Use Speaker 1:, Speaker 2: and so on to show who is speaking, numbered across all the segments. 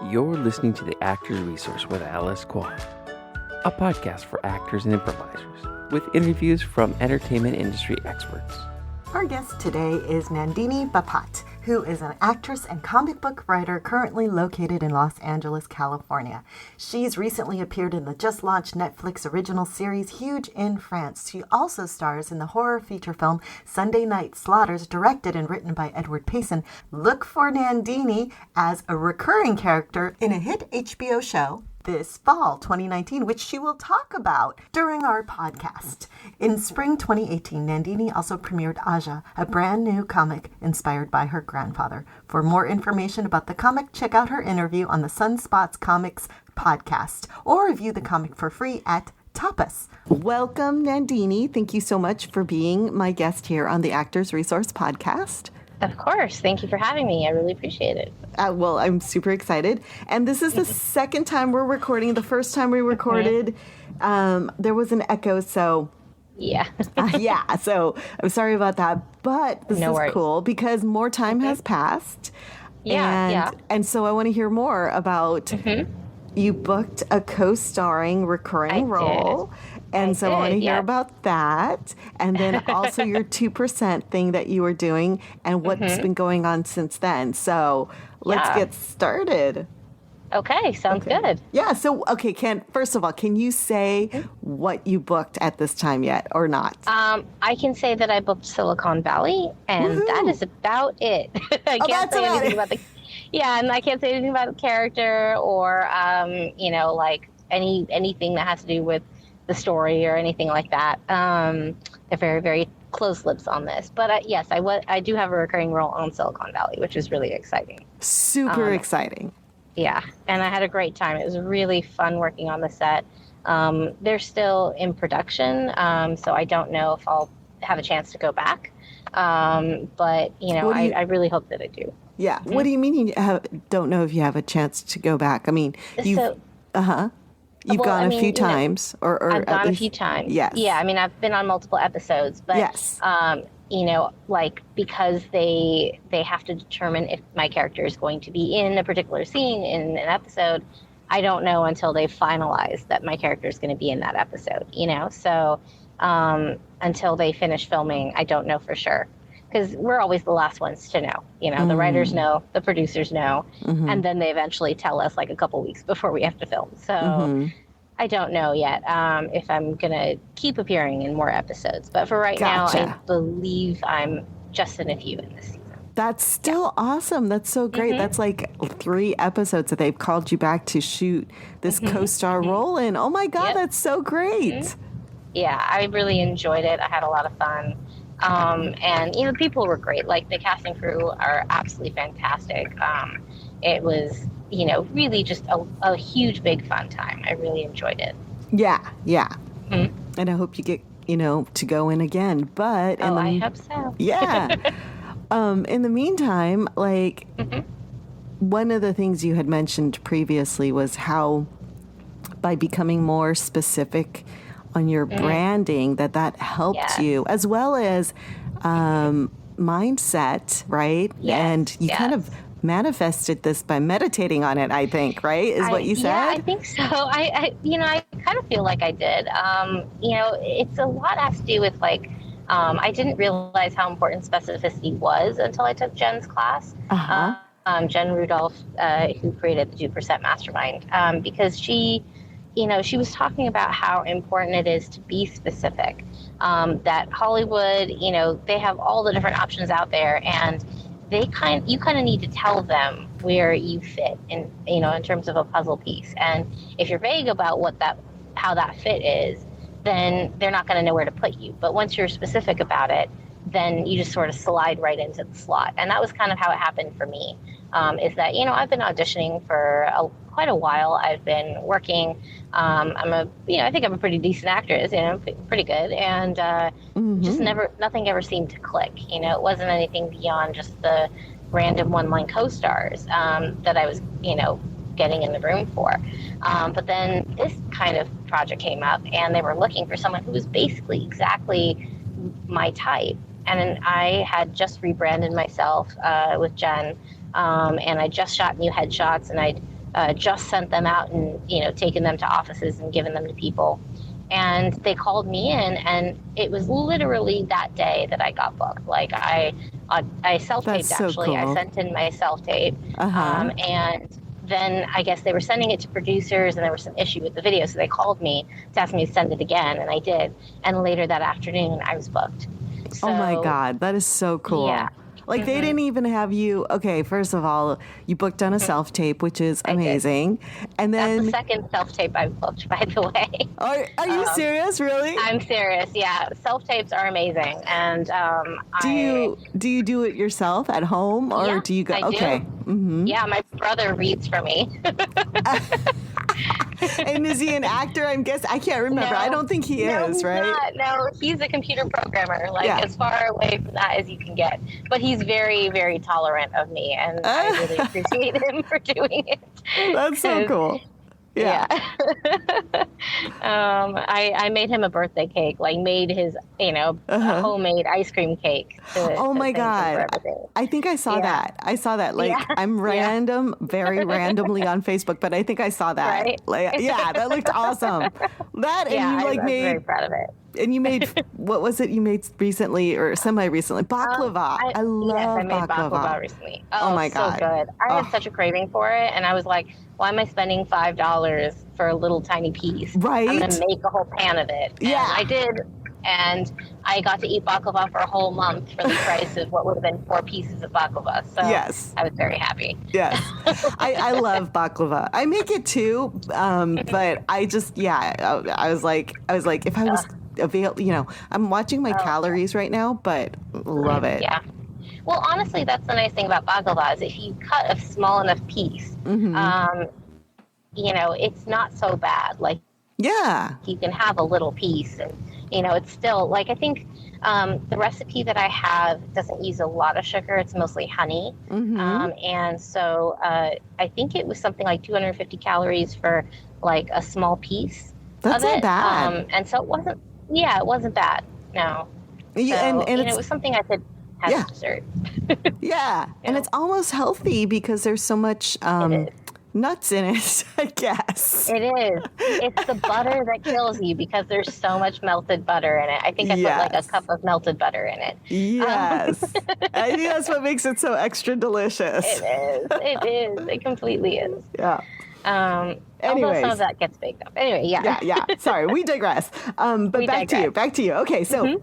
Speaker 1: You're listening to the Actors Resource with Alice Kwong, a podcast for actors and improvisers with interviews from entertainment industry experts.
Speaker 2: Our guest today is Nandini Bapat, who is an actress and comic book writer currently located in Los Angeles, California. She's recently appeared in the just-launched Netflix original series Huge in France. She also stars in the horror feature film Sunday Night Slaughters, directed and written by Edward Payson. Look for Nandini as a recurring character in a hit HBO show this fall 2019, which she will talk about during our podcast. In spring 2018, Nandini also premiered Aja, a brand new comic inspired by her grandfather. For more information about the comic, check out her interview on the Sunspots Comics podcast or review the comic for free at Tapas. Welcome, Nandini. Thank you so much for being my guest here on the Actors Resource podcast.
Speaker 3: Of course. Thank you for having me. I really appreciate it.
Speaker 2: Well, I'm super excited. And this is the second time we're recording. The first time we recorded, there was an echo. So,
Speaker 3: yeah.
Speaker 2: So I'm sorry about that. But this is cool because more time has passed. And so I want to hear more about you booked a co-starring recurring role. And I want to hear about that. And then also your 2% thing that you were doing and what's been going on since then. So let's get started.
Speaker 3: Okay, sounds good.
Speaker 2: Yeah, so, first of all, can you say what you booked at this time yet or not?
Speaker 3: I can say that I booked Silicon Valley, and that is about it. I can't say anything about the... Yeah, and I can't say anything about the character or, anything that has to do with the story or anything like that. They're very, very close lips on this. But yes, I do have a recurring role on Silicon Valley, which is really exciting.
Speaker 2: Super exciting.
Speaker 3: Yeah, and I had a great time. It was really fun working on the set. They're still in production, so I don't know if I'll have a chance to go back. But, I really hope that I do.
Speaker 2: Yeah. What do you mean you don't know if you have a chance to go back? I mean, You've gone a few times.
Speaker 3: I've gone a few times.
Speaker 2: Yes.
Speaker 3: Yeah, I mean, I've been on multiple episodes. But,
Speaker 2: yes.
Speaker 3: Because they have to determine if my character is going to be in a particular scene in an episode, I don't know until they finalize that my character is going to be in that episode, So until they finish filming, I don't know for sure. Because we're always the last ones to know, the writers know, the producers know, and then they eventually tell us like a couple weeks before we have to film. So I don't know yet if I'm going to keep appearing in more episodes. But for right now, I believe I'm just in a few in this season.
Speaker 2: That's still awesome. That's so great. That's like 3 episodes that they've called you back to shoot this co-star role in. Oh my God, that's so great.
Speaker 3: Yeah, I really enjoyed it. I had a lot of fun. And the people were great. Like the casting crew are absolutely fantastic. It was, really just a huge, big fun time. I really enjoyed it.
Speaker 2: Yeah. And I hope you get, to go in again. But
Speaker 3: I hope so.
Speaker 2: Yeah. In the meantime, one of the things you had mentioned previously was how by becoming more specific on your branding that helped you, as well as mindset, right?
Speaker 3: Yes.
Speaker 2: And you kind of manifested this by meditating on it, I think, right? Is what you said?
Speaker 3: Yeah, I think so. I kind of feel like I did. It's a lot has to do with I didn't realize how important specificity was until I took Jen's class. Jen Rudolph, who created the 2% Mastermind, because she was talking about how important it is to be specific, that Hollywood, they have all the different options out there, and you kind of need to tell them where you fit in terms of a puzzle piece. And if you're vague about how that fit is, then they're not going to know where to put you. But once you're specific about it, then you just sort of slide right into the slot. And that was kind of how it happened for me, is that, I've been auditioning for quite a while. I've been working. I think I'm a pretty decent actress, pretty good. And just nothing ever seemed to click. It wasn't anything beyond just the random one-line co-stars that I was, getting in the room for. But then this kind of project came up, and they were looking for someone who was basically exactly my type. And I had just rebranded myself with Jen, and I just shot new headshots, and I'd just sent them out and, taken them to offices and given them to people. And they called me in, and it was literally that day that I got booked. Like I self-taped,
Speaker 2: That's so
Speaker 3: actually.
Speaker 2: cool.
Speaker 3: I sent in my self-tape.
Speaker 2: Uh-huh.
Speaker 3: And then I guess they were sending it to producers, and there was some issue with the video. So they called me to ask me to send it again, and I did. And later that afternoon, I was booked. So,
Speaker 2: Oh my God, that is so cool.
Speaker 3: Yeah.
Speaker 2: Like they didn't even have you. Okay, first of all, you booked on a self tape, which is amazing. And
Speaker 3: That's
Speaker 2: then
Speaker 3: the second self-tape I've booked, by the way.
Speaker 2: are you serious? Really?
Speaker 3: I'm serious. Yeah, self-tapes are amazing, and
Speaker 2: Do you do it yourself at home, or
Speaker 3: Yeah,
Speaker 2: do you go?
Speaker 3: I do.
Speaker 2: Okay. Mm-hmm.
Speaker 3: Yeah, my brother reads for me.
Speaker 2: And is he an actor? I guess I can't remember.
Speaker 3: No.
Speaker 2: I don't think he
Speaker 3: No,
Speaker 2: is,
Speaker 3: he's
Speaker 2: right?
Speaker 3: not. No, he's a computer programmer, like
Speaker 2: Yeah.
Speaker 3: as far away from that as you can get. But he's very, very tolerant of me, and I really appreciate him for doing it.
Speaker 2: That's so cool. Yeah.
Speaker 3: I made him a birthday cake, like made his, a homemade ice cream cake.
Speaker 2: Oh my God. I think I saw that. I saw that. Like I'm very randomly on Facebook, but I think I saw that.
Speaker 3: Right?
Speaker 2: Like, yeah, that looked awesome. That, and you
Speaker 3: I'm very proud of it.
Speaker 2: And you made, what was it you made recently or semi-recently? Baklava. I love
Speaker 3: Yes, I made
Speaker 2: baklava.
Speaker 3: recently.
Speaker 2: Oh my God.
Speaker 3: So good. I had such a craving for it, and I was like, why am I spending $5 for a little tiny piece?
Speaker 2: Right.
Speaker 3: I'm going to make a whole pan of it.
Speaker 2: Yeah.
Speaker 3: And I did. And I got to eat baklava for a whole month for the price of what would have been 4 pieces of baklava. So
Speaker 2: yes.
Speaker 3: I was very happy.
Speaker 2: Yes. I love baklava. I make it too, but I just, I was like, if I was available, I'm watching my calories right now, but love it.
Speaker 3: Yeah. Well, honestly, that's the nice thing about baklava is if you cut a small enough piece, it's not so bad. Like, you can have a little piece, and it's still like, I think the recipe that I have doesn't use a lot of sugar. It's mostly honey. And so I think it was something like 250 calories for like a small piece.
Speaker 2: That's
Speaker 3: of
Speaker 2: not
Speaker 3: it.
Speaker 2: bad.
Speaker 3: And so it wasn't bad. No. So,
Speaker 2: and
Speaker 3: it was something I could have as dessert.
Speaker 2: And it's almost healthy because there's so much nuts in it, I guess.
Speaker 3: It is. It's the butter that kills you because there's so much melted butter in it. I think I put like a cup of melted butter in it.
Speaker 2: Yes. I think that's what makes it so extra delicious.
Speaker 3: It is. It completely is.
Speaker 2: Yeah.
Speaker 3: Although some of that gets baked up. Anyway,
Speaker 2: Yeah. Sorry, we digress. But back to you. Okay, so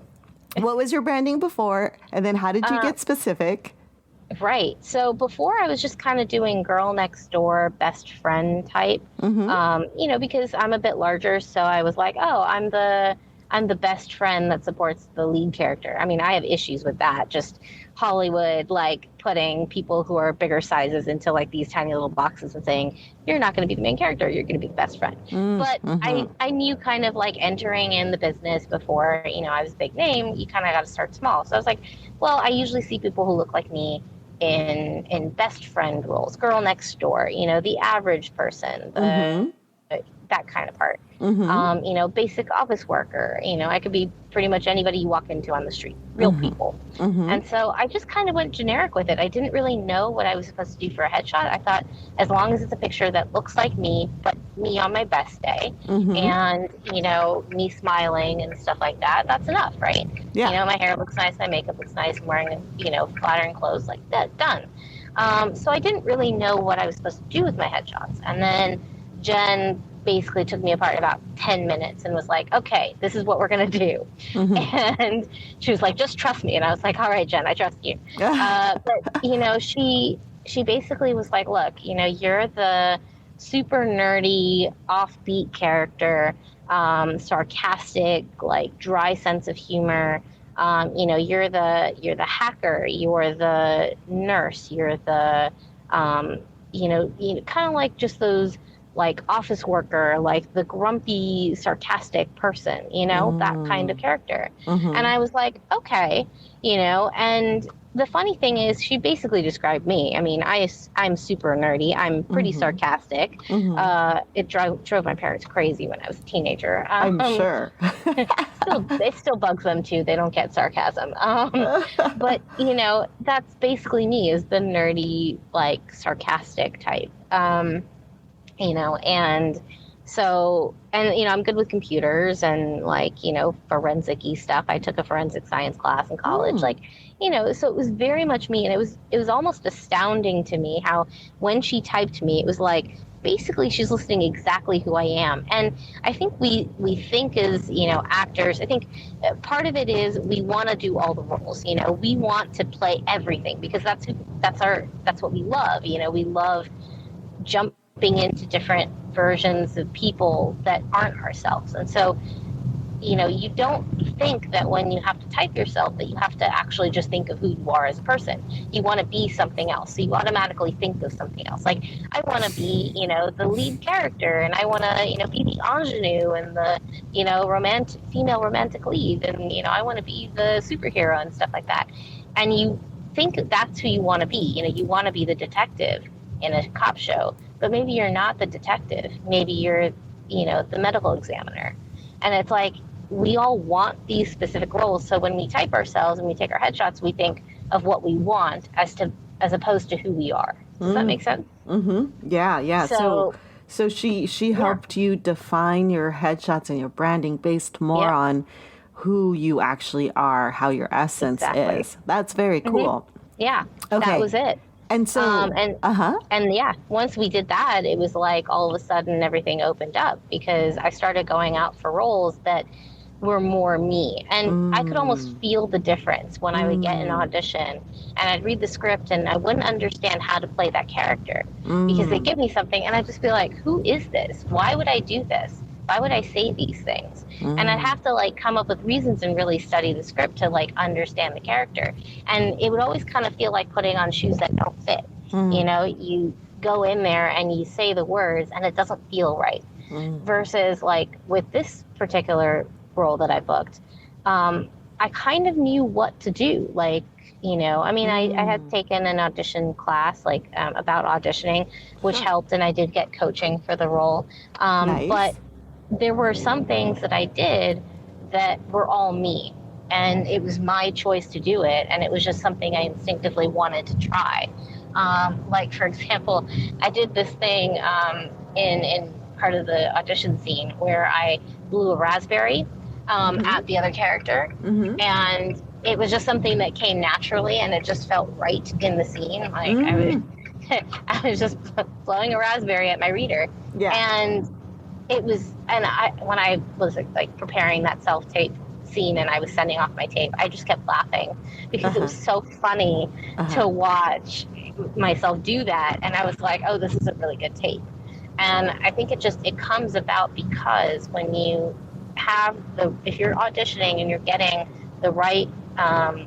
Speaker 2: what was your branding before, and then how did you get specific?
Speaker 3: Right. So before I was just kind of doing girl next door, best friend type, because I'm a bit larger. So I was like, I'm the best friend that supports the lead character. I mean, I have issues with that. Just Hollywood, like putting people who are bigger sizes into like these tiny little boxes and saying, you're not going to be the main character, you're going to be the best friend. But I knew kind of like entering in the business before, I was a big name, you kind of got to start small. So I was like, well, I usually see people who look like me in best friend roles, girl next door, the average person, that kind of part. Basic office worker, I could be pretty much anybody you walk into on the street, real people. And so I just kind of went generic with it. I didn't really know what I was supposed to do for a headshot. I thought as long as it's a picture that looks like me, but me on my best day, and, me smiling and stuff like that, that's enough, right?
Speaker 2: Yeah.
Speaker 3: My hair looks nice, my makeup looks nice, I'm wearing, flattering clothes, like that, done. So I didn't really know what I was supposed to do with my headshots. And then Jen basically took me apart in about 10 minutes and was like, okay, this is what we're going to do. And she was like, just trust me. And I was like, all right, Jen, I trust you. But, she basically was like, look, you're the super nerdy, offbeat character, sarcastic, like dry sense of humor. You're the hacker, you're the nurse, you're the, kind of like just those like office worker, like the grumpy, sarcastic person, that kind of character. And I was like, okay, and the funny thing is she basically described me. I mean, I'm super nerdy. I'm pretty sarcastic. It drove my parents crazy when I was a teenager.
Speaker 2: I'm sure.
Speaker 3: It still bugs them too. They don't get sarcasm. But, that's basically me, is the nerdy, like sarcastic type. And so, and, I'm good with computers and like, forensic-y stuff. I took a forensic science class in college, so it was very much me. And it was almost astounding to me how when she typed me, it was like, basically she's listing exactly who I am. And I think we think as, actors, I think part of it is we want to do all the roles, we want to play everything because that's what we love. We love jumping into different versions of people that aren't ourselves. And so, you don't think that when you have to type yourself that you have to actually just think of who you are as a person. You want to be something else. So you automatically think of something else. Like, I want to be, the lead character, and I want to, be the ingenue and the, female romantic lead. And, I want to be the superhero and stuff like that. And you think that's who you want to be. You want to be the detective in a cop show, but maybe you're not the detective. Maybe you're, the medical examiner. And it's like, we all want these specific roles. So when we type ourselves and we take our headshots, we think of what we want as opposed to who we are. Does that make sense?
Speaker 2: Mm-hmm. Yeah. So she helped you define your headshots and your branding based more on who you actually are, how your essence is. That's very cool.
Speaker 3: Yeah.
Speaker 2: Okay.
Speaker 3: That was it.
Speaker 2: And so,
Speaker 3: once we did that, it was like all of a sudden everything opened up because I started going out for roles that were more me. And I could almost feel the difference when I would get an audition and I'd read the script and I wouldn't understand how to play that character because they'd give me something and I'd just be like, who is this? Why would I do this? Why would I say these things? And I'd have to like come up with reasons and really study the script to like understand the character. And it would always kind of feel like putting on shoes that don't fit. You go in there and you say the words and it doesn't feel right. Versus like with this particular role that I booked, I kind of knew what to do. Like, I had taken an audition class like about auditioning, which helped, and I did get coaching for the role.
Speaker 2: Nice.
Speaker 3: But there were some things that I did that were all me, and it was my choice to do it, and it was just something I instinctively wanted to try. Like, for example, I did this thing in part of the audition scene where I blew a raspberry at the other character, and it was just something that came naturally, and it just felt right in the scene. Like I was just blowing a raspberry at my reader, and it was. And when I was like preparing that self-tape scene and I was sending off my tape, I just kept laughing because it was so funny to watch myself do that, and I was like, oh, this is a really good tape. And I think it comes about because when you have if you're auditioning and you're getting the right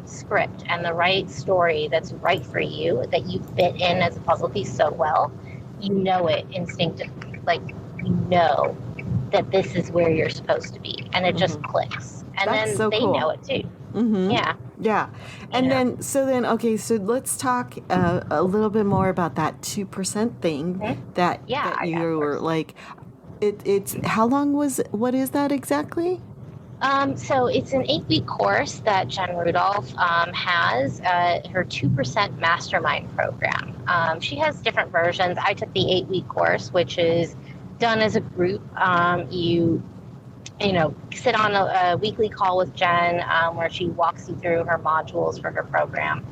Speaker 3: script and the right story that's right for you, that you fit in as a puzzle piece so well, you know it instinctively. Like, you know that this is where you're supposed to be, and it just clicks. And
Speaker 2: That's
Speaker 3: then
Speaker 2: so
Speaker 3: they
Speaker 2: cool.
Speaker 3: know it too.
Speaker 2: Yeah. And then, so let's talk a little bit more about that 2% thing that you were like, it's, how long what is that exactly?
Speaker 3: So it's an 8-week course that Jen Rudolph has, her 2% mastermind program. She has different versions. I took the 8-week course, which is done as a group. You sit on a weekly call with Jen where she walks you through her modules for her program.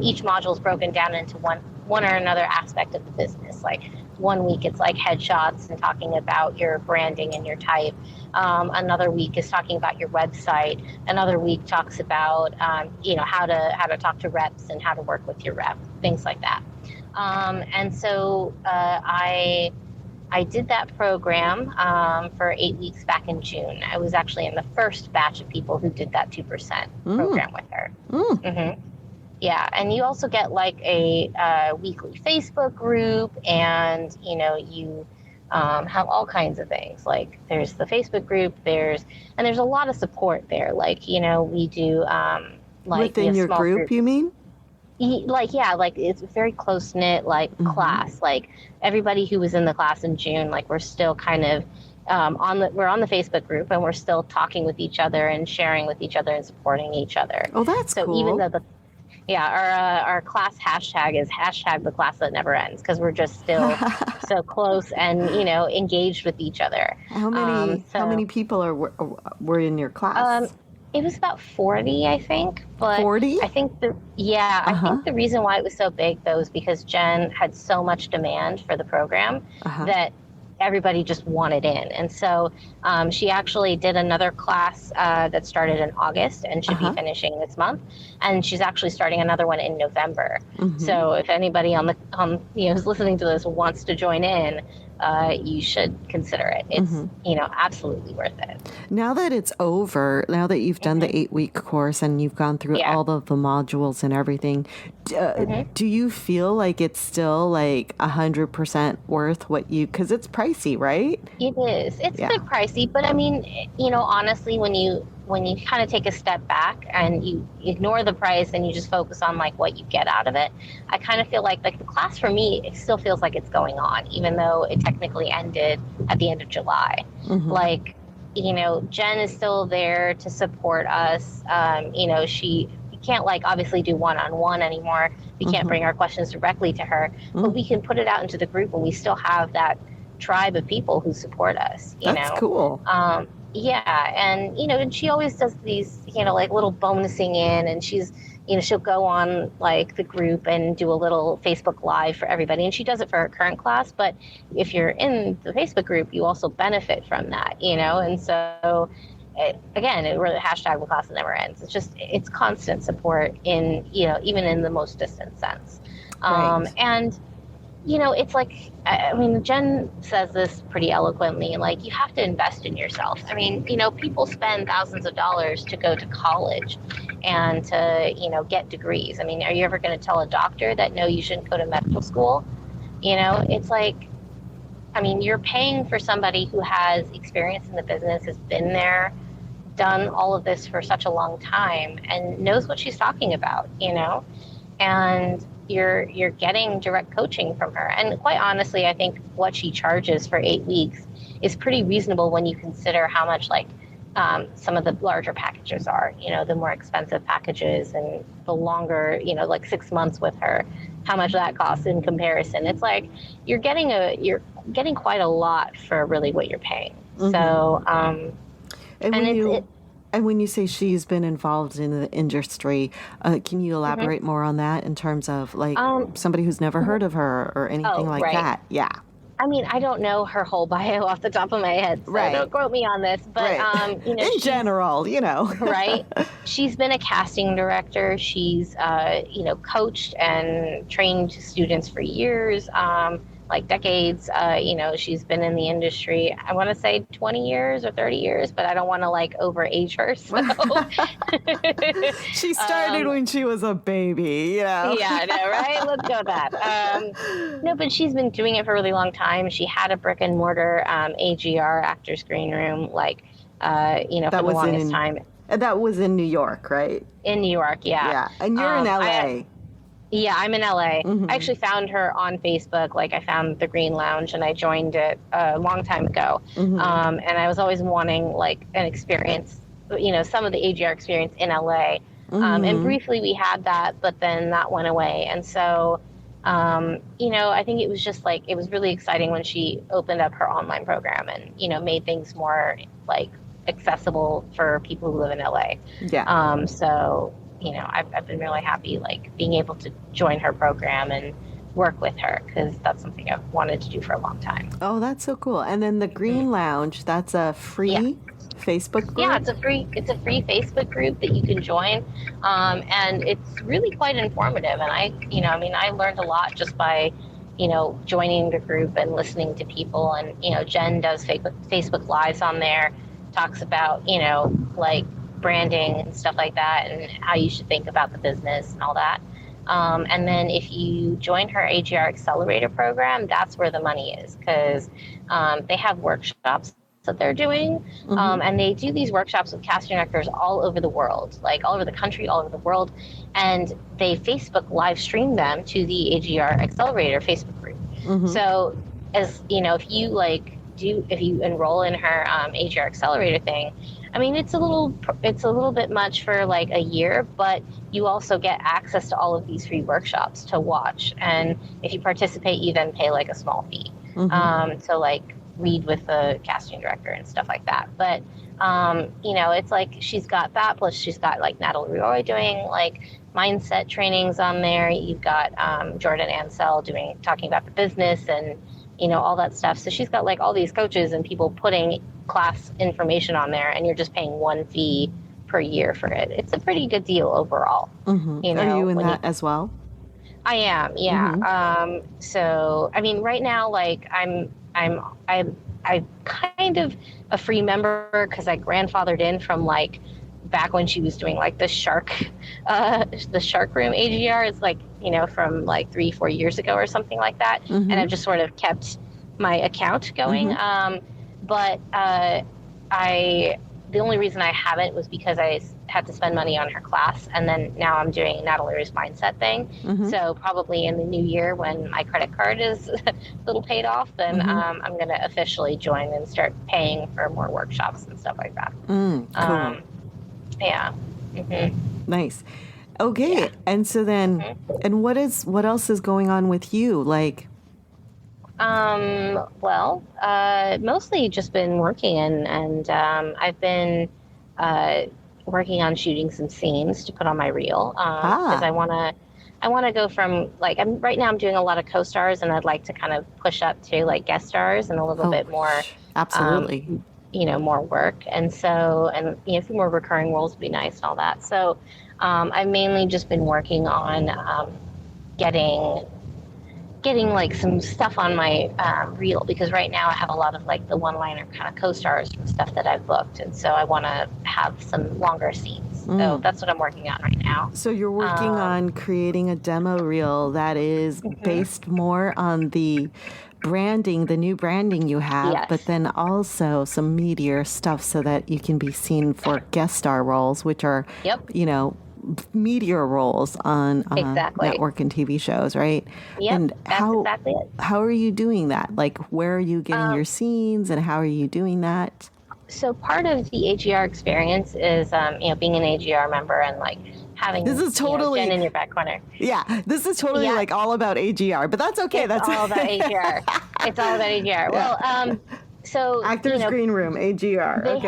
Speaker 3: Each module is broken down into one or another aspect of the business. Like, one week it's like headshots and talking about your branding and your type. Another week is talking about your website. Another week talks about how to talk to reps and how to work with your rep, things like that. And so I did that program for 8 weeks back in June. I was actually in the first batch of people who did that 2% program with her. Yeah, and you also get like a weekly Facebook group, and you have all kinds of things. Like, there's the Facebook group, there's a lot of support there. Like, we do like
Speaker 2: within your group, you mean?
Speaker 3: Like, it's a very close knit class. Like, everybody who was in the class in June, like, we're still kind of we're on the Facebook group, and we're still talking with each other and sharing with each other and supporting each other.
Speaker 2: Oh, that's
Speaker 3: so
Speaker 2: cool.
Speaker 3: even though Yeah, our class hashtag is hashtag the class that never ends, because we're just still so close and, engaged with each other.
Speaker 2: How many people were in your
Speaker 3: Um,
Speaker 2: class?
Speaker 3: it was about 40, I think, but
Speaker 2: 40?
Speaker 3: I
Speaker 2: Uh-huh.
Speaker 3: think the reason why it was so big though is because Jen had so much demand for the program
Speaker 2: Uh-huh.
Speaker 3: that everybody just wanted in. And so she actually did another class that started in August and should be
Speaker 2: Uh-huh.
Speaker 3: finishing this month. And she's actually starting another one in November.
Speaker 2: Mm-hmm.
Speaker 3: So if anybody who's listening to this wants to join in, you should consider it. It's
Speaker 2: Mm-hmm.
Speaker 3: absolutely worth it.
Speaker 2: Now that it's over, now that you've done the 8-week course and you've gone through
Speaker 3: Yeah.
Speaker 2: all of the modules and everything,
Speaker 3: Mm-hmm.
Speaker 2: do you feel like it's still like 100% worth what because it's pricey, right?
Speaker 3: It is. It's
Speaker 2: Yeah.
Speaker 3: a bit pricey, but I mean, honestly, when you kind of take a step back and you ignore the price and you just focus on like what you get out of it, I kind of feel like the class for me, it still feels like it's going on, even though it technically ended at the end of July.
Speaker 2: Mm-hmm.
Speaker 3: Like, Jen is still there to support us. She can't like obviously do one-on-one anymore. We can't
Speaker 2: Mm-hmm.
Speaker 3: bring our questions directly to her, but we can put it out into the group, and we still have that tribe of people who support us.
Speaker 2: That's cool.
Speaker 3: Yeah, and she always does these, like little bonusing in, and she'll go on like the group and do a little Facebook Live for everybody, and she does it for her current class. But if you're in the Facebook group, you also benefit from that, and so. We're the hashtag the class that never ends. It's constant support in, even in the most distant sense.
Speaker 2: Right.
Speaker 3: And it's like, I mean, Jen says this pretty eloquently, like, you have to invest in yourself. I mean, people spend thousands of dollars to go to college and to, get degrees. I mean, are you ever going to tell a doctor that, no, you shouldn't go to medical school? It's like, I mean, you're paying for somebody who has experience in the business, has been there, done all of this for such a long time, and knows what she's talking about, and you're getting direct coaching from her. And quite honestly, I think what she charges for 8 weeks is pretty reasonable when you consider how much some of the larger packages are, the more expensive packages, and the longer, like 6 months with her, how much that costs in comparison. It's like you're getting quite a lot for really what you're paying.
Speaker 2: Mm-hmm.
Speaker 3: So
Speaker 2: and when you say she's been involved in the industry, can you elaborate more on that in terms of like somebody who's never heard of her or anything like that? Yeah.
Speaker 3: I mean, I don't know her whole bio off the top of my head, so don't quote me on this. But
Speaker 2: right. In general,
Speaker 3: right? She's been a casting director. She's coached and trained students for years, like decades. She's been in the industry, I want to say 20 years or 30 years, but I don't want to like overage her. So.
Speaker 2: She started when she was a baby,
Speaker 3: Yeah, I know, right? Let's go with that. No, but she's been doing it for a really long time. She had a brick and mortar AGR, Actors Green Room, for the longest time.
Speaker 2: And that was in New York, right?
Speaker 3: In New York, yeah.
Speaker 2: Yeah, and you're in LA.
Speaker 3: I'm in LA.
Speaker 2: Mm-hmm.
Speaker 3: I actually found her on Facebook. Like, I found the Green Lounge and I joined it a long time ago.
Speaker 2: Mm-hmm.
Speaker 3: And I was always wanting like an experience, some of the AGR experience in LA.
Speaker 2: Mm-hmm.
Speaker 3: And briefly we had that, but then that went away. And so, I think it was just like, it was really exciting when she opened up her online program and, made things more like accessible for people who live in LA.
Speaker 2: Yeah.
Speaker 3: So, I've been really happy, like, being able to join her program and work with her, because that's something I've wanted to do for a long time.
Speaker 2: Oh, that's so cool. And then the Green Lounge, that's a free Facebook group?
Speaker 3: Yeah, it's a free Facebook group that you can join. And it's really quite informative. And I learned a lot just by, joining the group and listening to people. And, Jen does Facebook Lives on there, talks about, like, branding and stuff like that, and how you should think about the business and all that. And then if you join her AGR Accelerator program, that's where the money is, because they have workshops that they're doing.
Speaker 2: Mm-hmm.
Speaker 3: And they do these workshops with casting directors all over the world, like all over the country, all over the world. And they Facebook live stream them to the AGR Accelerator Facebook group.
Speaker 2: Mm-hmm.
Speaker 3: So if you enroll in her AGR Accelerator thing, I mean, it's a little bit much for like a year, but you also get access to all of these free workshops to watch. And if you participate, you then pay like a small fee to like read with the casting director and stuff like that. But it's like she's got that, plus she's got like Natalie Roy doing like mindset trainings on there. You've got Jordan Ansell talking about the business and all that stuff. So she's got like all these coaches and people putting class information on there, and you're just paying one fee per year for it. It's a pretty good deal overall.
Speaker 2: Are you in that as well?
Speaker 3: I am, yeah. So I mean, right now, like I'm kind of a free member because I grandfathered in from like back when she was doing like the shark room AGR. It's like from like 3-4 years ago or something like that, and I've just sort of kept my account going. But the only reason I haven't was because I had to spend money on her class, and then now I'm doing Natalie's mindset thing. So probably in the new year when my credit card is a little paid off, then I'm going to officially join and start paying for more workshops and stuff like that.
Speaker 2: Cool.
Speaker 3: Yeah.
Speaker 2: Nice. Okay. Yeah. And so then, and what else is going on with you? Like,
Speaker 3: mostly just been working and I've been working on shooting some scenes to put on my reel because I want to go from like right now I'm doing a lot of co-stars, and I'd like to kind of push up to like guest stars and a little bit more
Speaker 2: absolutely
Speaker 3: more work, and so a few more recurring roles would be nice and all that. So I've mainly just been working on getting like some stuff on my reel, because right now I have a lot of like the one-liner kind of co-stars from stuff that I've booked, and so I want to have some longer scenes. So that's what I'm working on right now.
Speaker 2: So you're working on creating a demo reel that is based more on the branding, the new branding you have, but then also some meatier stuff so that you can be seen for guest star roles, which are, meatier roles on network and TV shows, right?
Speaker 3: Yep,
Speaker 2: and
Speaker 3: that's exactly it.
Speaker 2: How are you doing that? Like, where are you getting your scenes, and how are you doing that?
Speaker 3: So part of the AGR experience is, being an AGR member and like having
Speaker 2: this is totally
Speaker 3: Jen in your back corner.
Speaker 2: Yeah, this is totally like all about AGR, but that's okay.
Speaker 3: That's all about AGR. It's all about AGR. Well, so
Speaker 2: Actors Green Room, AGR.
Speaker 3: They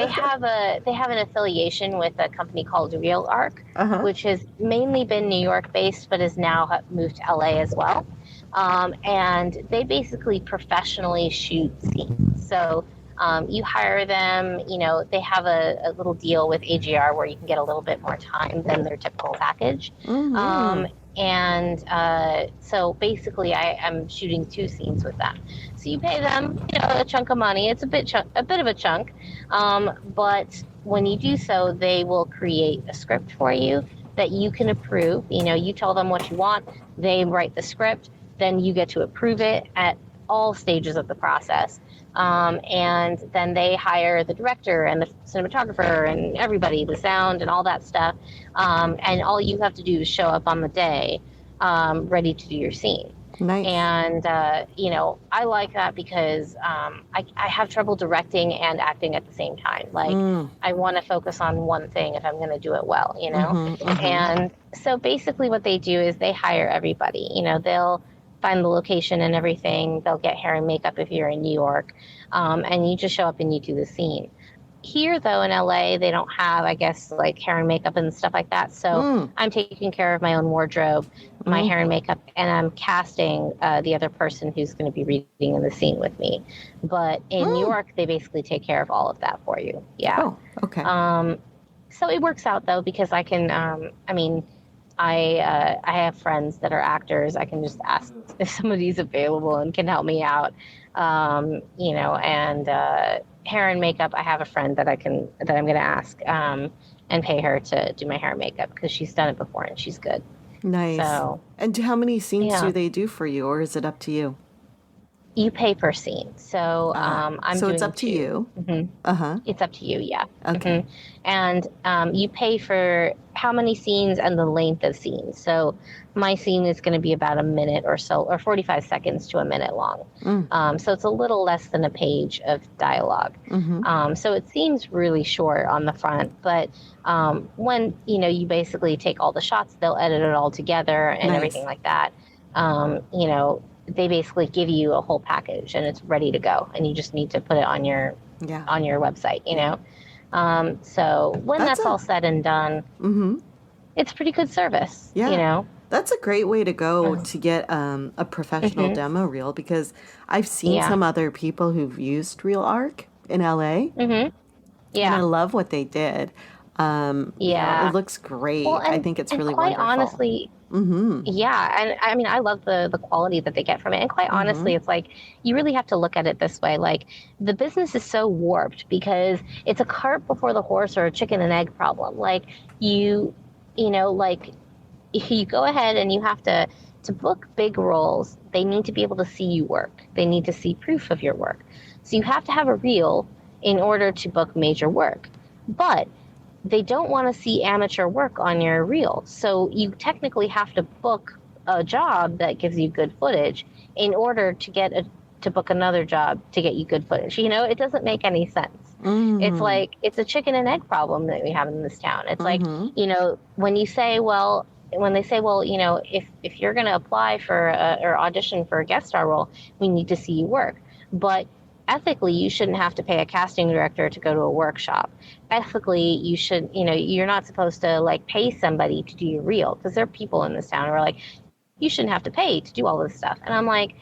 Speaker 3: have an affiliation with a company called Real Arc, which has mainly been New York based, but has now moved to LA as well. And they basically professionally shoot scenes. So you hire them. They have a little deal with AGR where you can get a little bit more time than their typical package. So basically I'm shooting 2 scenes with them. So you pay them, a chunk of money. It's a bit of a chunk. But when you do so, they will create a script for you that you can approve. You tell them what you want. They write the script. Then you get to approve it at all stages of the process. And then they hire the director and the cinematographer and everybody, the sound and all that stuff. And all you have to do is show up on the day, ready to do your scene.
Speaker 2: Nice.
Speaker 3: And, I like that because I have trouble directing and acting at the same time. Like, I want to focus on one thing if I'm going to do it well, And so basically what they do is they hire everybody. They'll find the location and everything. They'll get hair and makeup if you're in New York. And you just show up and you do the scene. Here, though, in LA, they don't have, I guess, like hair and makeup and stuff like that. So I'm taking care of my own wardrobe, my hair and makeup, and I'm casting the other person who's going to be reading in the scene with me. But in New York, they basically take care of all of that for you. Yeah.
Speaker 2: Oh, okay.
Speaker 3: So it works out, though, because I can, I have friends that are actors. I can just ask if somebody's available and can help me out, and hair and makeup. I have a friend that I'm going to ask and pay her to do my hair and makeup because she's done it before and she's good.
Speaker 2: Nice.
Speaker 3: So,
Speaker 2: and how many scenes do they do for you, or is it up to you?
Speaker 3: You pay per scene. So I'm
Speaker 2: So
Speaker 3: doing
Speaker 2: it's up to
Speaker 3: 2.
Speaker 2: you.
Speaker 3: Mm-hmm.
Speaker 2: Uh-huh.
Speaker 3: It's up to you, yeah.
Speaker 2: Okay.
Speaker 3: And you pay for how many scenes and the length of scenes. So my scene is going to be about a minute or so, or 45 seconds to a minute long. So it's a little less than a page of dialogue. So it seems really short on the front, but when you basically take all the shots, they'll edit it all together and
Speaker 2: Nice.
Speaker 3: everything like that. They basically give you a whole package and it's ready to go, and you just need to put it on your website. So when that's all said and done, it's pretty good service.
Speaker 2: Yeah. That's a great way to go to get a professional demo reel, because I've seen some other people who've used ReelArc in LA, and I love what they did. It looks great.
Speaker 3: Well,
Speaker 2: I think it's really
Speaker 3: quite
Speaker 2: wonderful.
Speaker 3: Honestly, yeah, and I mean, I love the quality that they get from it. And quite honestly, it's like you really have to look at it this way: like the business is so warped because it's a cart before the horse or a chicken and egg problem. Like you go ahead and you have to book big roles. They need to be able to see you work. They need to see proof of your work. So you have to have a reel in order to book major work, but they don't want to see amateur work on your reel. So you technically have to book a job that gives you good footage in order to book another job to get you good footage. It doesn't make any sense. It's like, it's a chicken and egg problem that we have in this town. It's like, when they say, well, if you're going to apply for or audition for a guest star role, we need to see you work. But ethically, you shouldn't have to pay a casting director to go to a workshop. Ethically, you should, you're not supposed to like pay somebody to do your reel, because there are people in this town who are like, you shouldn't have to pay to do all this stuff. And I'm like,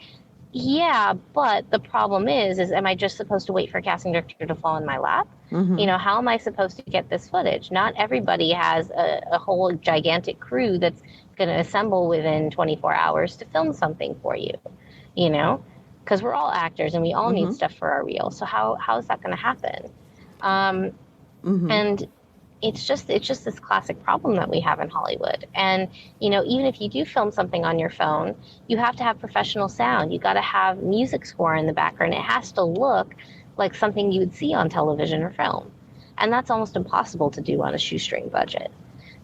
Speaker 3: yeah, but the problem is am I just supposed to wait for a casting director to fall in my lap? How am I supposed to get this footage? Not everybody has a whole gigantic crew that's going to assemble within 24 hours to film something for you, because we're all actors and we all need stuff for our reel. So how is that going to happen? And it's just this classic problem that we have in Hollywood. And, even if you do film something on your phone, you have to have professional sound. You got to have music score in the background. It has to look like something you would see on television or film. And that's almost impossible to do on a shoestring budget.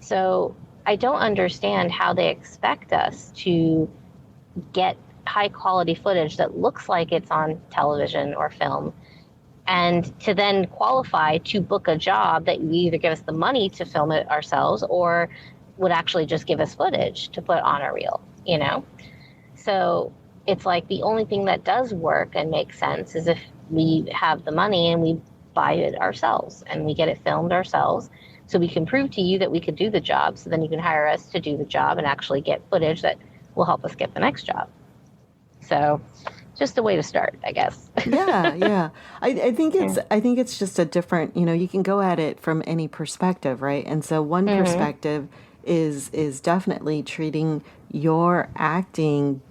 Speaker 3: So I don't understand how they expect us to get high quality footage that looks like it's on television or film, and to then qualify to book a job that you either give us the money to film it ourselves or would actually just give us footage to put on a reel, So it's like the only thing that does work and makes sense is if we have the money and we buy it ourselves and we get it filmed ourselves, so we can prove to you that we could do the job, so then you can hire us to do the job and actually get footage that will help us get the next job. So just a way to start, I guess.
Speaker 2: Yeah. I think it's just a different, you can go at it from any perspective, right? And so one perspective is definitely treating your acting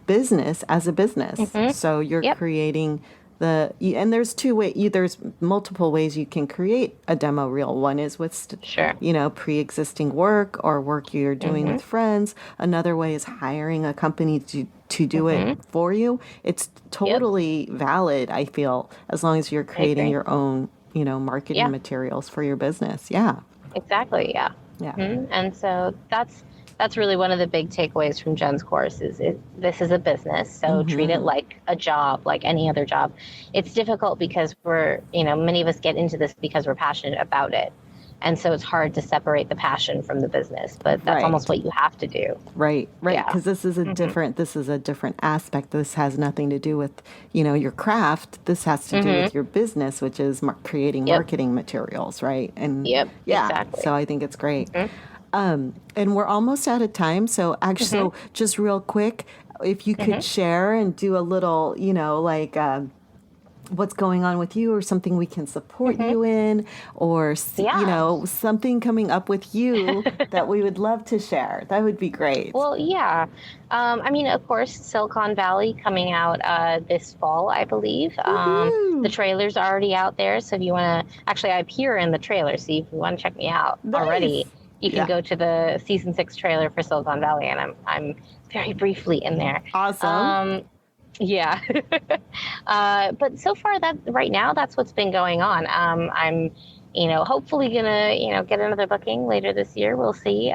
Speaker 2: business as a business. So you're creating and there's there's multiple ways you can create a demo reel. One is with pre-existing work or work you're doing with friends. Another way is hiring a company to do it for you. It's totally valid, I feel, as long as you're creating your own marketing materials for your business.
Speaker 3: Exactly. And so that's really one of the big takeaways from Jen's course is this is a business, so treat it like a job, like any other job. It's difficult because many of us get into this because we're passionate about it. And so it's hard to separate the passion from the business, but that's almost what you have to do.
Speaker 2: Right. Because this is a different aspect. This has nothing to do with, your craft. This has to do with your business, which is creating marketing materials, right? And
Speaker 3: exactly.
Speaker 2: So I think it's great. And we're almost out of time. So actually, so just real quick, if you could share and do a little, what's going on with you or something we can support you in, or, something coming up with you that we would love to share. That would be great.
Speaker 3: Well, of course, Silicon Valley coming out this fall, I believe. The trailer's already out there. So if you want to, actually, I appear in the trailer. So if you want to check me out already, you can go to the season 6 trailer for Silicon Valley, and I'm very briefly in there.
Speaker 2: Awesome.
Speaker 3: Yeah. But so far that right now, that's what's been going on. I'm, hopefully gonna, get another booking later this year. We'll see.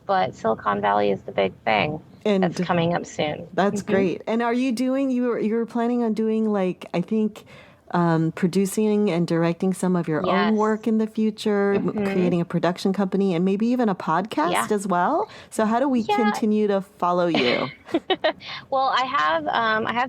Speaker 3: But Silicon Valley is the big thing that's
Speaker 2: And
Speaker 3: coming up soon.
Speaker 2: that's great. And are you doing, you were planning on doing like, I think, producing and directing some of your own
Speaker 3: Yes.
Speaker 2: work in the future, creating a production company, and maybe even a
Speaker 3: Yeah.
Speaker 2: podcast as well. So how do we
Speaker 3: Yeah.
Speaker 2: continue to follow you?
Speaker 3: Well, I have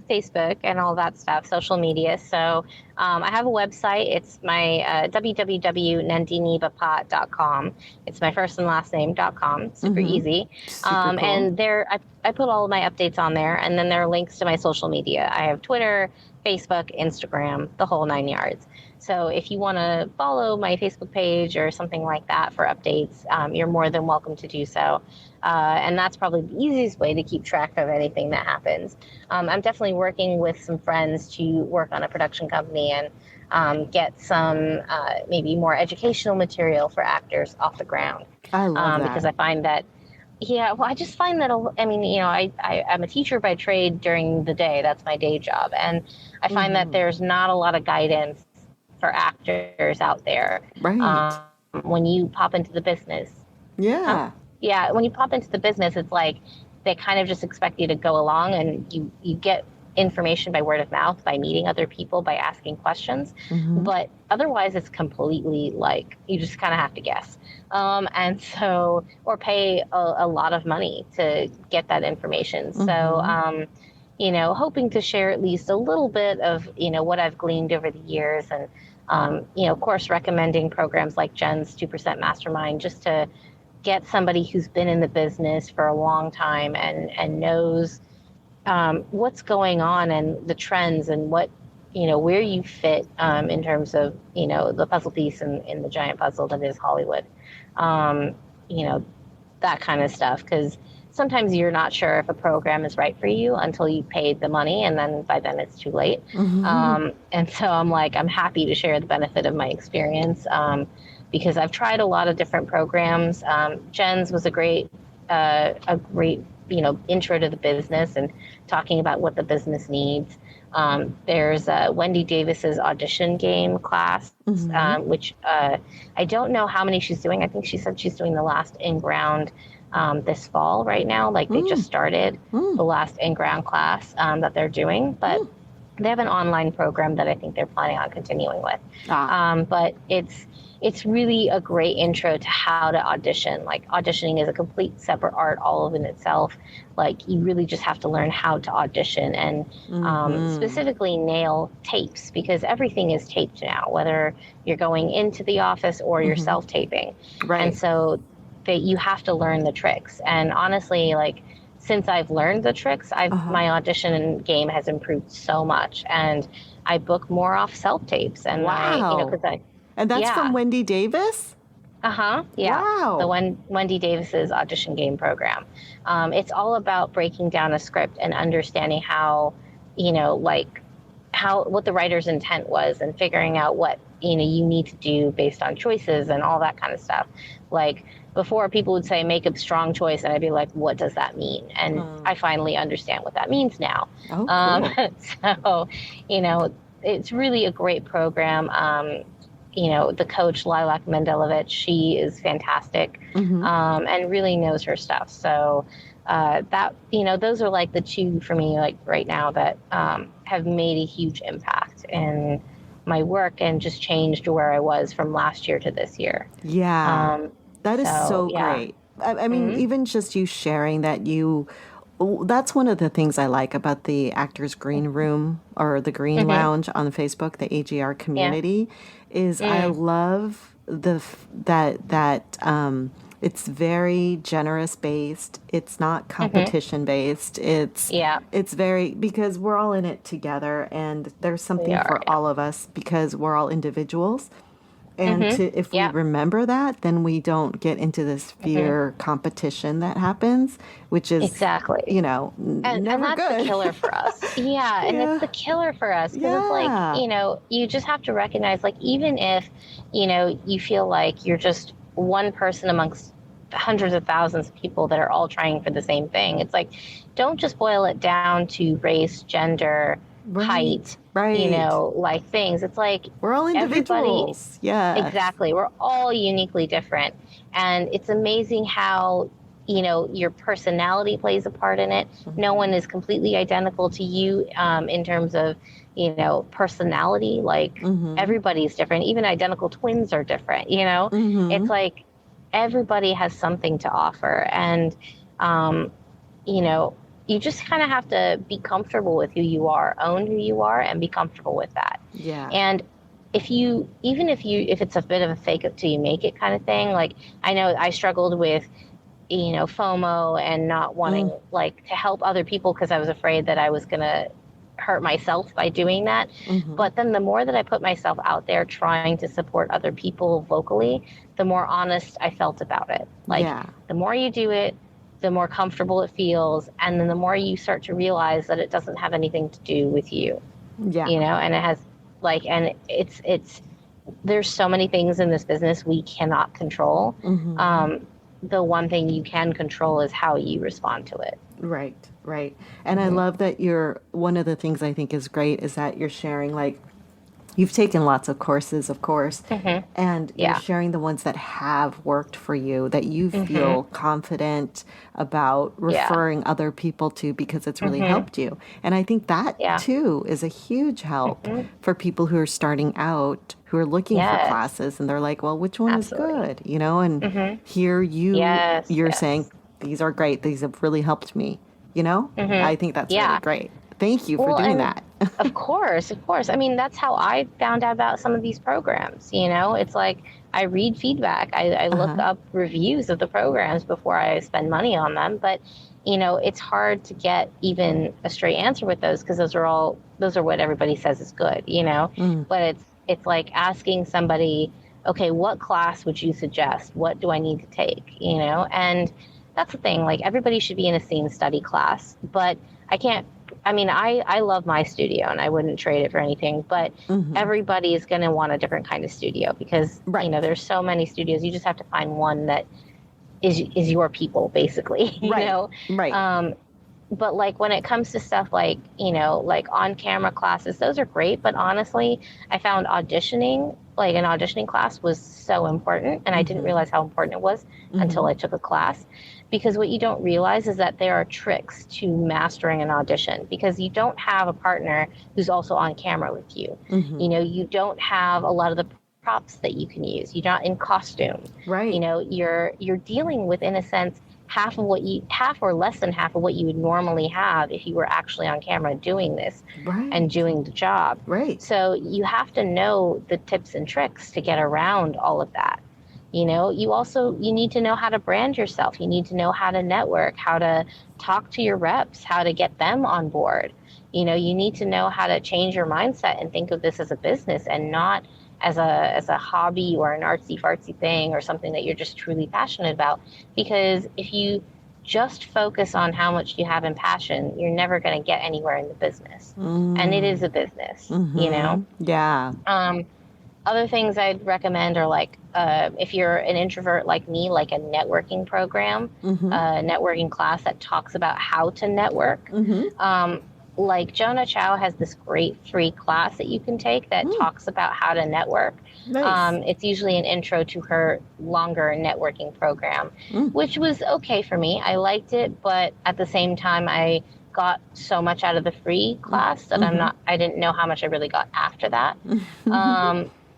Speaker 3: Facebook and all that stuff, social media. So I have a website. It's my www.nandinibapat.com. It's my first and last name.com. Super easy.
Speaker 2: Super cool.
Speaker 3: And there, I put all of my updates on there, and then there are links to my social media. I have Twitter, Facebook, Instagram, the whole 9 yards. So if you want to follow my Facebook page or something like that for updates, you're more than welcome to do so. And that's probably the easiest way to keep track of anything that happens. I'm definitely working with some friends to work on a production company and get some maybe more educational material for actors off the ground.
Speaker 2: I love that.
Speaker 3: Because I find that, yeah, well, I just find that, I'm a teacher by trade during the day. That's my day job. And I find that there's not a lot of guidance for actors out there.
Speaker 2: Right.
Speaker 3: When you pop into the business.
Speaker 2: Yeah.
Speaker 3: Yeah, when you pop into the business, it's like they kind of just expect you to go along, and you get information by word of mouth, by meeting other people, by asking questions. But otherwise, it's completely like you just kind of have to guess. And so, or pay a lot of money to get that information. So, hoping to share at least a little bit of, what I've gleaned over the years. And, of course, recommending programs like Jen's 2% Mastermind just to get somebody who's been in the business for a long time and knows what's going on and the trends and what, where you fit in terms of, the puzzle piece in the giant puzzle that is Hollywood. That kind of stuff. Because sometimes you're not sure if a program is right for you until you paid the money, and then by then it's too late. And so I'm happy to share the benefit of my experience. Because I've tried a lot of different programs. Jen's was a great, intro to the business and talking about what the business needs. There's Wendy Davis's audition game class, which I don't know how many she's doing. I think she said she's doing the last in-ground this fall right now. Like they just started the last in-ground class that they're doing, but they have an online program that I think they're planning on continuing with. But it's really a great intro to how to audition. Like auditioning is a complete separate art all of in itself. Like you really just have to learn how to audition and specifically nail tapes, because everything is taped now, whether you're going into the office or you're self-taping.
Speaker 2: Right.
Speaker 3: And so you have to learn the tricks. And honestly, like since I've learned the tricks, my audition game has improved so much, and I book more off self-tapes. And
Speaker 2: and that's from Wendy Davis?
Speaker 3: Yeah.
Speaker 2: Wow.
Speaker 3: The Wendy Davis's audition game program. It's all about breaking down a script and understanding how, what the writer's intent was, and figuring out what, you need to do based on choices and all that kind of stuff. Like before, people would say, make a strong choice. And I'd be like, what does that mean? And I finally understand what that means now.
Speaker 2: Oh, cool.
Speaker 3: So, it's really a great program. The coach, Lilac Mendelovich, she is fantastic and really knows her stuff. So those are like the two for me, like right now, that have made a huge impact in my work and just changed where I was from last year to this year.
Speaker 2: Yeah. That is so great. I mean, even just you sharing that that's one of the things I like about the Actors Green Room or the Green Lounge on Facebook, the AGR community, is I love that it's very generous based. It's not competition based. It's very, because we're all in it together, and there's something for all of us because we're all individuals. And if we remember that, then we don't get into this fear competition that happens, which is
Speaker 3: exactly,
Speaker 2: never
Speaker 3: and that's
Speaker 2: good.
Speaker 3: The killer for us. And it's the killer for us, because it's like, you just have to recognize, like, even if, you feel like you're just one person amongst hundreds of thousands of people that are all trying for the same thing. It's like, don't just boil it down to race, gender, height, like things. It's like
Speaker 2: we're all individuals. Yeah,
Speaker 3: exactly. We're all uniquely different. And it's amazing how, your personality plays a part in it. Mm-hmm. No one is completely identical to you in terms of, personality. Like mm-hmm. everybody's different. Even identical twins are different, mm-hmm. It's like everybody has something to offer. And, you just kind of have to be comfortable with who you are, own who you are, and be comfortable with that.
Speaker 2: Yeah.
Speaker 3: And if it's a bit of a fake it till you make it kind of thing, like I know I struggled with, FOMO and not wanting to help other people because I was afraid that I was going to hurt myself by doing that. Mm-hmm. But then the more that I put myself out there trying to support other people vocally, the more honest I felt about it. The more you do it, the more comfortable it feels. And then the more you start to realize that it doesn't have anything to do with you.
Speaker 2: Yeah.
Speaker 3: And it has and it's there's so many things in this business we cannot control. Mm-hmm. The one thing you can control is how you respond to it.
Speaker 2: Right. And mm-hmm. I love that one of the things I think is great is that you're sharing, you've taken lots of courses, of course, mm-hmm. and you're sharing the ones that have worked for you, that you feel mm-hmm. confident about referring other people to because it's really mm-hmm. helped you. And I think that, too, is a huge help mm-hmm. for people who are starting out, who are looking for classes, and they're like, well, which one
Speaker 3: Absolutely.
Speaker 2: is good? And mm-hmm. here you're saying, these are great. These have really helped me, Mm-hmm. I think that's really great. Thank you for doing that.
Speaker 3: Of course. I mean, that's how I found out about some of these programs. It's like I read feedback. I look up reviews of the programs before I spend money on them. But, it's hard to get even a straight answer with those because those are what everybody says is good, But it's like asking somebody, okay, what class would you suggest? What do I need to take? And that's the thing. Like everybody should be in a scene study class, but I love my studio and I wouldn't trade it for anything, but mm-hmm. everybody is going to want a different kind of studio because, there's so many studios. You just have to find one that is your people, basically,
Speaker 2: Right.
Speaker 3: But when it comes to stuff like on camera classes, those are great. But honestly, I found auditioning, an auditioning class was so important. And I didn't realize how important it was until I took a class. Because what you don't realize is that there are tricks to mastering an audition because you don't have a partner who's also on camera with you. Mm-hmm. You don't have a lot of the props that you can use. You're not in costume.
Speaker 2: Right.
Speaker 3: You're dealing with, in a sense, half or less than half of what you would normally have if you were actually on camera doing this and doing the job.
Speaker 2: Right.
Speaker 3: So you have to know the tips and tricks to get around all of that. You need to know how to brand yourself. You need to know how to network, how to talk to your reps, how to get them on board. You need to know how to change your mindset and think of this as a business and not as a hobby or an artsy fartsy thing or something that you're just truly passionate about. Because if you just focus on how much you have in passion, you're never going to get anywhere in the business. Mm. And it is a business,
Speaker 2: mm-hmm. Yeah.
Speaker 3: Other things I'd recommend are if you're an introvert like me, a networking program, a networking class that talks about how to network. Mm-hmm. Jonah Chow has this great free class that you can take that talks about how to network. Nice. It's usually an intro to her longer networking program, which was okay for me. I liked it, but at the same time, I got so much out of the free class that I didn't know how much I really got after that.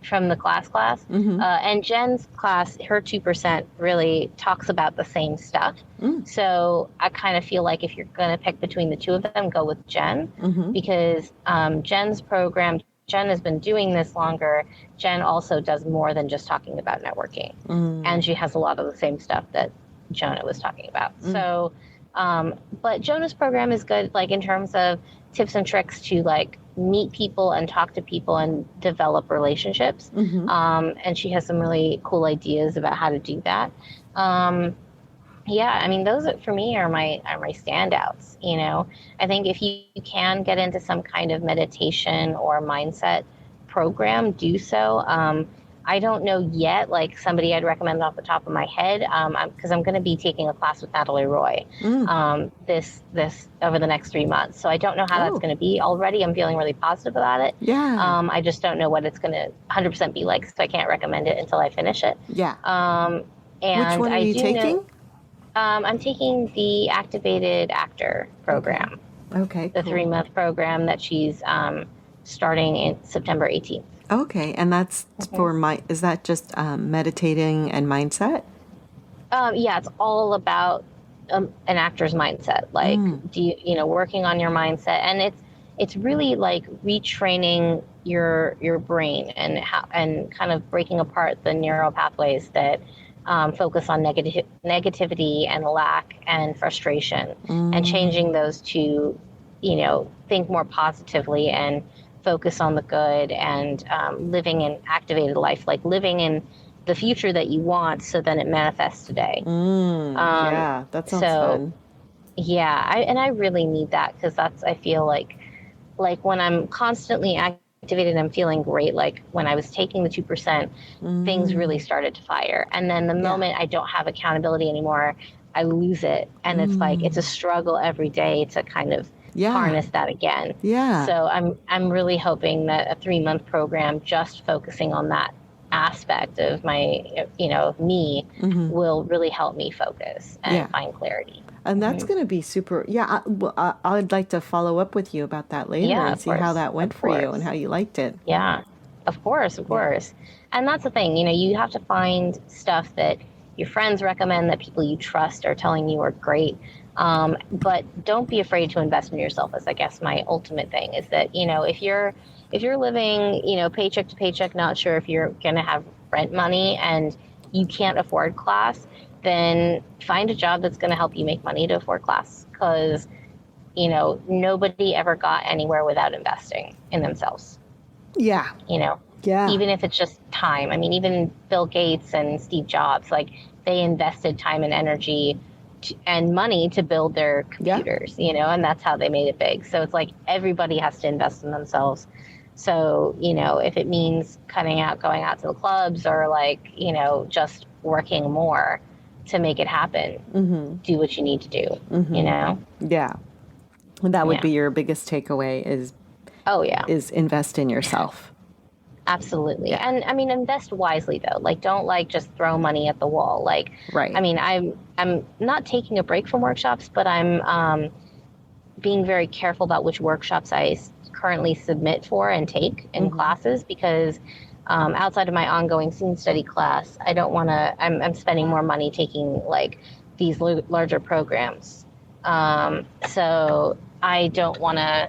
Speaker 3: From the class. And Jen's class, her 2% really talks about the same stuff. So I kind of feel like if you're going to pick between the two of them, go with Jen because Jen's program, Jen has been doing this longer. Jen also does more than just talking about networking. And she has a lot of the same stuff that Jonah was talking about. So, but Jonah's program is good, in terms of tips and tricks to meet people and talk to people and develop relationships. And she has some really cool ideas about how to do that. Those for me are my standouts. I think if you can get into some kind of meditation or mindset program, do so. I don't know yet, like somebody I'd recommend off the top of my head, because I'm going to be taking a class with Natalie Roy this over the next 3 months. So I don't know how that's going to be. Already, I'm feeling really positive about it.
Speaker 2: Yeah.
Speaker 3: I just don't know what it's going to 100% be like, so I can't recommend it until I finish it.
Speaker 2: Yeah.
Speaker 3: And
Speaker 2: which one are you taking?
Speaker 3: I'm taking the Activated Actor program.
Speaker 2: Okay,
Speaker 3: the
Speaker 2: cool.
Speaker 3: 3-month program that she's starting in September 18th.
Speaker 2: Okay, and that's for is that just meditating and mindset?
Speaker 3: Yeah, it's all about an actor's mindset. Like, working on your mindset, and it's really like retraining your brain and kind of breaking apart the neural pathways that focus on negativity and lack and frustration, and changing those to, think more positively and focus on the good, and living an activated life, like living in the future that you want, so then it manifests today.
Speaker 2: Yeah, that sounds fun.
Speaker 3: Yeah, I really need that, because I feel like when I'm constantly activated, I'm feeling great. Like when I was taking the 2%, things really started to fire. And then the moment I don't have accountability anymore, I lose it. And it's like, it's a struggle every day to kind of harness that again.
Speaker 2: Yeah.
Speaker 3: So I'm really hoping that a 3-month program just focusing on that aspect of my, of me, will really help me focus and find clarity.
Speaker 2: And that's going to be super. Yeah, I'd like to follow up with you about that later and see how that went for you and how you liked it.
Speaker 3: Yeah, of course. And that's the thing, you have to find stuff that your friends recommend, that people you trust are telling you are great. But don't be afraid to invest in yourself, is I guess my ultimate thing, is that, if you're living, paycheck to paycheck, not sure if you're going to have rent money and you can't afford class, then find a job that's going to help you make money to afford class, because, nobody ever got anywhere without investing in themselves.
Speaker 2: Yeah.
Speaker 3: Even if it's just time. I mean, even Bill Gates and Steve Jobs, like, they invested time and energy and money to build their computers, and that's how they made it big. So it's like everybody has to invest in themselves. So, if it means going out to the clubs, or like, just working more to make it happen, do what you need to do,
Speaker 2: Yeah. And that would be your biggest takeaway is invest in yourself.
Speaker 3: Absolutely. Yeah. And I mean, invest wisely though. Like, don't just throw money at the wall. Like, I mean, I'm not taking a break from workshops, but I'm being very careful about which workshops I currently submit for and take in classes, because outside of my ongoing scene study class, I don't want to, I'm spending more money taking like these larger programs. So I don't want to,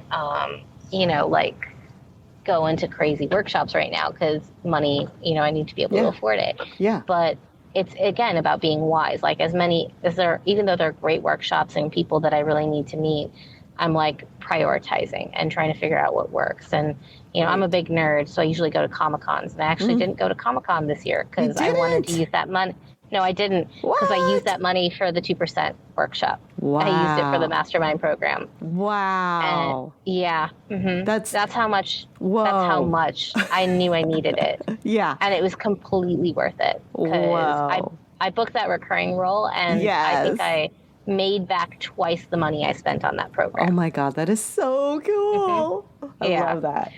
Speaker 3: go into crazy workshops right now, because money, I need to be able to afford it.
Speaker 2: Yeah.
Speaker 3: But it's, again, about being wise. Like, even though they're great workshops and people that I really need to meet, I'm like prioritizing and trying to figure out what works. And, I'm a big nerd, so I usually go to Comic-Cons. And I actually didn't go to Comic-Con this year because I wanted to use that money. No, I didn't, because I used that money for the 2% workshop.
Speaker 2: Wow.
Speaker 3: I used it for the mastermind program.
Speaker 2: Wow.
Speaker 3: And that's how much.
Speaker 2: Whoa.
Speaker 3: That's how much I knew I needed it.
Speaker 2: Yeah.
Speaker 3: And it was completely worth it, because I booked that recurring role, and I think I made back twice the money I spent on that program.
Speaker 2: Oh my God, that is so cool. I love that.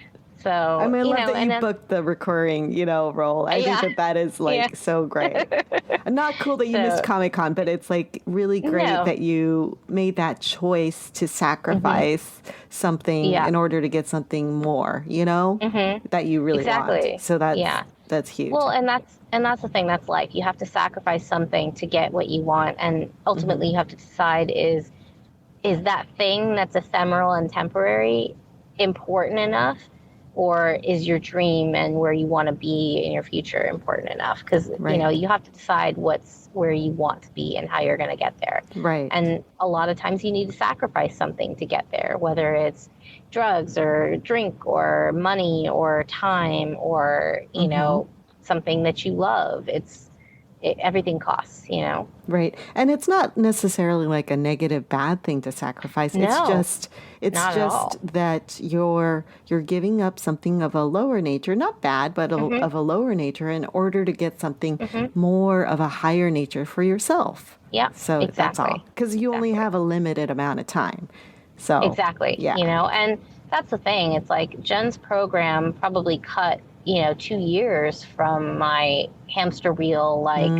Speaker 3: So,
Speaker 2: I mean, I love that you booked the recurring, role. I think that is so great. Not cool that you missed Comic-Con, but it's like really great that you made that choice to sacrifice something in order to get something more, that you really want. So that's huge.
Speaker 3: Well, and that's the thing. That's life. You have to sacrifice something to get what you want, and ultimately you have to decide is that thing that's ephemeral and temporary important enough, or is your dream and where you want to be in your future important enough? Because you have to decide where you want to be and how you're going to get there.
Speaker 2: Right.
Speaker 3: And a lot of times you need to sacrifice something to get there, whether it's drugs or drink or money or time or something that you love. It's everything costs, you know?
Speaker 2: Right. And it's not necessarily like a negative bad thing to sacrifice.
Speaker 3: No,
Speaker 2: It's
Speaker 3: not at all.
Speaker 2: just that you're giving up something of a lower nature, not bad, but of a lower nature in order to get something more of a higher nature for yourself.
Speaker 3: Yeah,
Speaker 2: So
Speaker 3: exactly.
Speaker 2: that's all. Because you only have a limited amount of time. So
Speaker 3: Exactly.
Speaker 2: yeah.
Speaker 3: You know, and that's the thing. It's like Jen's program probably cut, 2 years from my hamster wheel like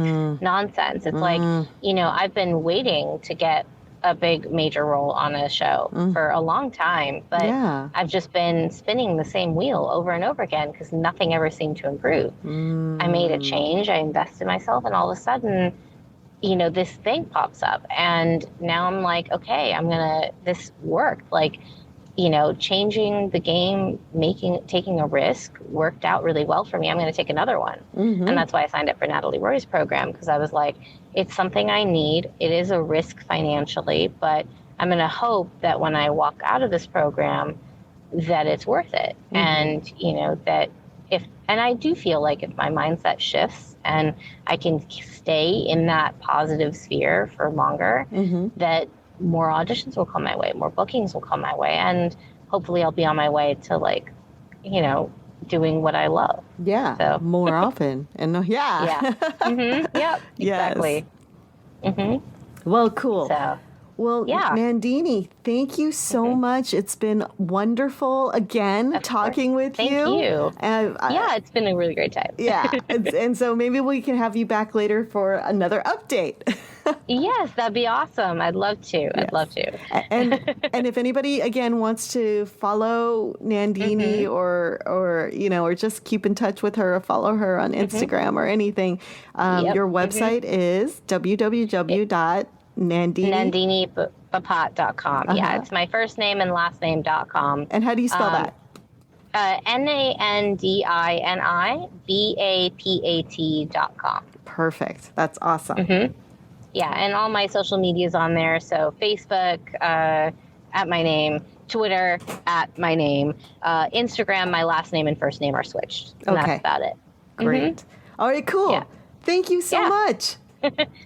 Speaker 3: nonsense. It's like, I've been waiting to get a big major role on a show for a long time, but
Speaker 2: Yeah.
Speaker 3: I've just been spinning the same wheel over and over again because nothing ever seemed to improve. I made a change, I invested in myself, and all of a sudden, this thing pops up, and now I'm like, okay, this worked. Like, changing the game, taking a risk worked out really well for me. I'm going to take another one. And that's why I signed up for Natalie Roy's program, because I was like, it's something I need. It is a risk financially, but I'm going to hope that when I walk out of this program, that it's worth it. And, and I do feel like if my mindset shifts and I can stay in that positive sphere for longer, that more auditions will come my way, more bookings will come my way, and hopefully I'll be on my way to doing what I love.
Speaker 2: Yeah.
Speaker 3: So.
Speaker 2: More often. And
Speaker 3: Yeah. Yep. Exactly.
Speaker 2: Yes. Well, cool.
Speaker 3: So.
Speaker 2: Well,
Speaker 3: Yeah.
Speaker 2: Nandini, thank you so much. It's been wonderful again talking with
Speaker 3: Thank
Speaker 2: you.
Speaker 3: you. Yeah, it's been a really great time.
Speaker 2: Yeah. And so maybe we can have you back later for another update.
Speaker 3: Yes, that'd be awesome. I'd love to.
Speaker 2: Yes.
Speaker 3: I'd love to.
Speaker 2: And if anybody again wants to follow Nandini or just keep in touch with her or follow her on Instagram or anything, your website is
Speaker 3: NandiniBapat.com. Yeah, it's my first name and last name.com.
Speaker 2: And how do you spell that?
Speaker 3: NandiniBapat.com.
Speaker 2: Perfect. That's awesome.
Speaker 3: Yeah, and all my social media is on there. So Facebook, at my name, Twitter, at my name, Instagram, my last name and first name are switched. And that's about it.
Speaker 2: Great. All right, cool.
Speaker 3: Yeah.
Speaker 2: Thank you so much.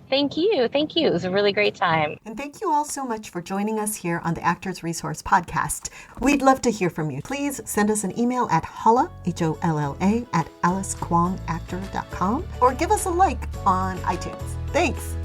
Speaker 3: Thank you. Thank you. It was a really great time.
Speaker 2: And thank you all so much for joining us here on the Actors Resource Podcast. We'd love to hear from you. Please send us an email at holla, Holla, at alicekwongactor.com or give us a like on iTunes. Thanks.